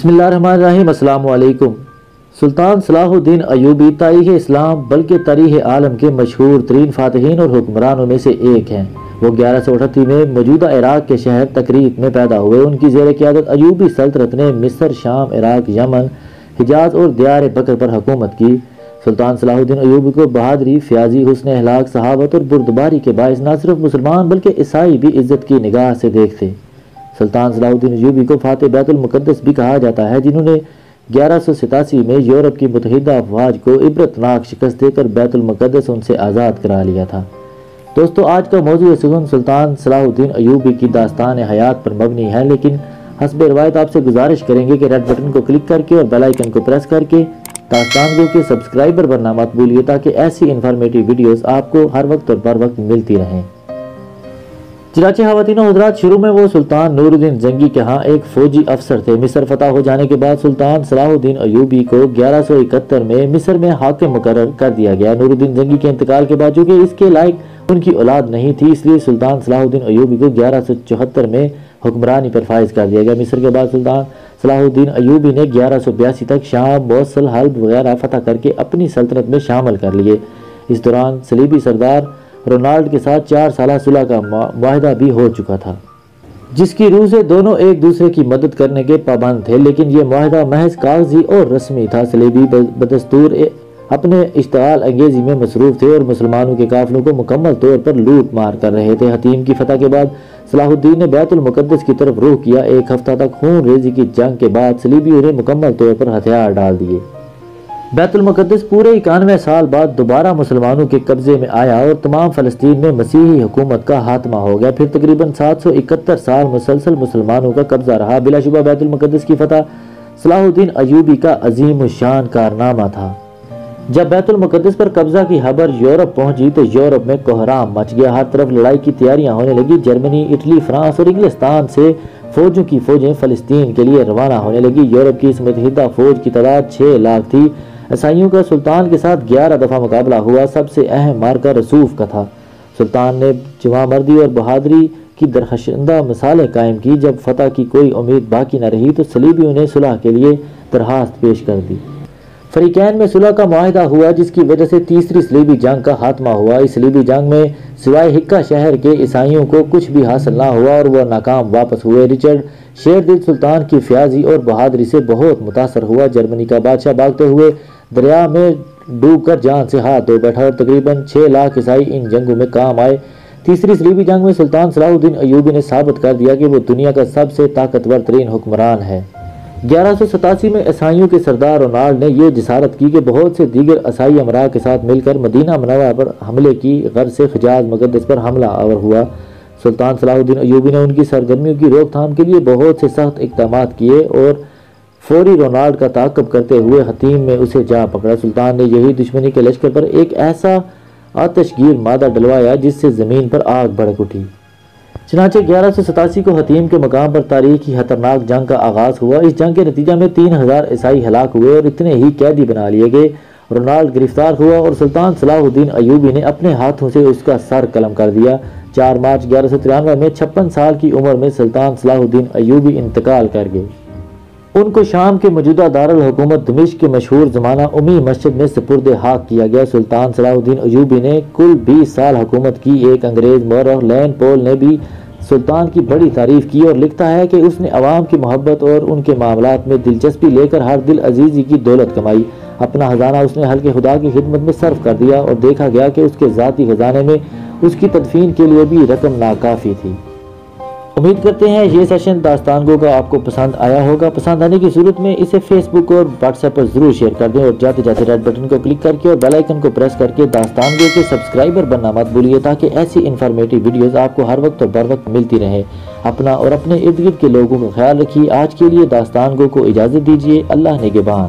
بسم اللہ الرحمن الرحیم۔ السلام علیکم۔ سلطان صلاح الدین ایوبی تاریخ اسلام بلکہ تاریخ عالم کے مشہور ترین فاتحین اور حکمرانوں میں سے ایک ہیں۔ وہ 1138 میں موجودہ عراق کے شہر تکریت میں پیدا ہوئے۔ ان کی زیر قیادت ایوبی سلطنت نے مصر، شام، عراق، یمن، حجاز اور دیار بکر پر حکومت کی۔ سلطان صلاح الدین ایوبی کو بہادری، فیاضی، حسن اخلاق، صحابت اور بردباری کے باعث نہ صرف مسلمان بلکہ عیسائی بھی عزت کی نگاہ سے دیکھتے۔ سلطان صلاح الدین ایوبی کو فاتح بیت المقدس بھی کہا جاتا ہے، جنہوں نے 1187 میں یورپ کی متحدہ افواج کو عبرتناک شکست دے کر بیت المقدس ان سے آزاد کرا لیا تھا۔ دوستو، آج کا موضوع سخن سلطان صلاح الدین ایوبی کی داستان حیات پر مبنی ہے، لیکن حسب روایت آپ سے گزارش کریں گے کہ ریڈ بٹن کو کلک کر کے اور بیل آئیکن کو پریس کر کے داستان گو کے سبسکرائبر بننا مت بھولیے، تاکہ ایسی انفارمیٹیو ویڈیوز آپ کو ہر وقت اور بر وقت ملتی رہیں۔ چنانچہ خواتین و حضرات، شروع میں وہ سلطان نور الدین زنگی کے ہاں ایک فوجی افسر تھے۔ مصر فتح ہو جانے کے بعد سلطان صلاح الدین ایوبی کو 1171 میں مصر میں حاکم مقرر کر دیا گیا۔ نور الدین زنگی کے انتقال کے بعد چونکہ اس کے لائق ان کی اولاد نہیں تھی، اس لیے سلطان صلاح الدین ایوبی کو 1174 میں حکمرانی پر فائز کر دیا گیا۔ مصر کے بعد سلطان صلاح الدین ایوبی نے 1182 تک شام، موصل، حلب وغیرہ فتح کر کے اپنی سلطنت میں شامل کر لیے۔ اس دوران صلیبی سردار رونالڈ کے ساتھ 4 سالہ صلح کا معاہدہ بھی ہو چکا تھا، جس کی روح سے دونوں ایک دوسرے کی مدد کرنے کے پابند تھے، لیکن یہ معاہدہ محض کاغذی اور رسمی تھا۔ صلیبی بدستور اپنے اشتعال انگیزی میں مصروف تھے اور مسلمانوں کے قافلوں کو مکمل طور پر لوٹ مار کر رہے تھے۔ حطیم کی فتح کے بعد صلاح الدین نے بیت المقدس کی طرف رخ کیا۔ ایک ہفتہ تک خون ریزی کی جنگ کے بعد صلیبیوں نے مکمل طور پر ہتھیار ڈال دیے۔ بیت المقدس پورے 91 سال بعد دوبارہ مسلمانوں کے قبضے میں آیا اور تمام فلسطین میں مسیحی حکومت کا خاتمہ ہو گیا۔ پھر تقریباً 771 سال مسلسل مسلمانوں کا قبضہ رہا۔ بلا شبہ بیت المقدس کی فتح صلاح الدین ایوبی کا عظیم الشان کارنامہ تھا۔ جب بیت المقدس پر قبضہ کی خبر یورپ پہنچی تو یورپ میں کوہرام مچ گیا۔ ہر طرف لڑائی کی تیاریاں ہونے لگی۔ جرمنی، اٹلی، فرانس اور انگلستان سے فوجوں کی فوجیں فلسطین کے لیے روانہ ہونے لگی۔ یورپ کی اس متحدہ فوج کی تعداد 6 لاکھ تھی۔ عیسائیوں کا سلطان کے ساتھ 11 دفعہ مقابلہ ہوا۔ سب سے اہم مارکہ رسوف کا تھا۔ سلطان نے جواں مردی اور بہادری کی درخشندہ مثالیں قائم کی۔ جب فتح کی کوئی امید باقی نہ رہی تو صلیبیوں نے صلح کے لیے درخواست پیش کر دی۔ فریقین میں صلح کا معاہدہ ہوا، جس کی وجہ سے تیسری صلیبی جنگ کا خاتمہ ہوا۔ اس صلیبی جنگ میں سوائے حقہ شہر کے عیسائیوں کو کچھ بھی حاصل نہ ہوا اور وہ ناکام واپس ہوئے۔ رچرڈ شیر دل سلطان کی فیاضی اور بہادری سے بہت متاثر ہوا۔ جرمنی کا بادشاہ بھاگتے ہوئے دریا میں ڈوب کر جان سے ہاتھ دھو بیٹھا اور تقریباً 6 لاکھ عیسائی ان جنگوں میں کام آئے۔ تیسری صلیبی جنگ میں سلطان صلاح الدین ایوبی نے ثابت کر دیا کہ وہ دنیا کا سب سے طاقتور ترین حکمران ہے۔ 1187 میں عیسائیوں کے سردار رونالڈ نے یہ جسارت کی کہ بہت سے دیگر عیسائی امراء کے ساتھ مل کر مدینہ منورہ پر حملے کی غرض سے حجاز مقدس پر حملہ آور ہوا۔ سلطان صلاح الدین ایوبی نے ان کی سرگرمیوں کی روک تھام کے لیے بہت سے سخت اقدامات کیے اور فوری رونالڈ کا تعاقب کرتے ہوئے حطیم میں اسے جا پکڑا۔ سلطان نے یہی دشمنی کے لشکر پر ایک ایسا آتش گیر مادہ ڈلوایا جس سے زمین پر آگ بھڑک اٹھی۔ چنانچہ 1187 کو حطیم کے مقام پر تاریخ کی خطرناک جنگ کا آغاز ہوا۔ اس جنگ کے نتیجہ میں 3000 عیسائی ہلاک ہوئے اور اتنے ہی قیدی بنا لیے گئے۔ رونالڈ گرفتار ہوا اور سلطان صلاح الدین ایوبی نے اپنے ہاتھوں سے اس کا سر قلم کر دیا۔ 4 مارچ 1193 میں 56 سال کی عمر میں سلطان صلاح الدین ایوبی انتقال کر گئے۔ ان کو شام کے موجودہ دارالحکومت دمشق کے مشہور زمانہ امی مسجد میں سپرد خاک کیا گیا۔ سلطان صلاح الدین ایوبی نے کل 20 سال حکومت کی۔ ایک انگریز مورخ لین پول نے بھی سلطان کی بڑی تعریف کی اور لکھتا ہے کہ اس نے عوام کی محبت اور ان کے معاملات میں دلچسپی لے کر ہر دل عزیزی کی دولت کمائی۔ اپنا خزانہ اس نے حلقے خدا کی خدمت میں صرف کر دیا اور دیکھا گیا کہ اس کے ذاتی خزانے میں اس کی تدفین کے لیے بھی رقم ناکافی تھی۔ امید کرتے ہیں یہ سیشن داستان گو کا آپ کو پسند آیا ہوگا۔ پسند آنے کی صورت میں اسے فیس بک اور واٹس ایپ پر ضرور شیئر کر دیں اور جاتے جاتے ریڈ بٹن کو کلک کر کے اور بیل آئیکن کو پریس کر کے داستان گو کے سبسکرائبر بننا مت بھولیے، تاکہ ایسی انفارمیٹیو ویڈیوز آپ کو ہر وقت اور بر وقت ملتی رہیں۔ اپنا اور اپنے ارد گرد کے لوگوں کا خیال رکھیے۔ آج کے لیے داستان گو کو اجازت دیجیے۔ اللہ نگہبان۔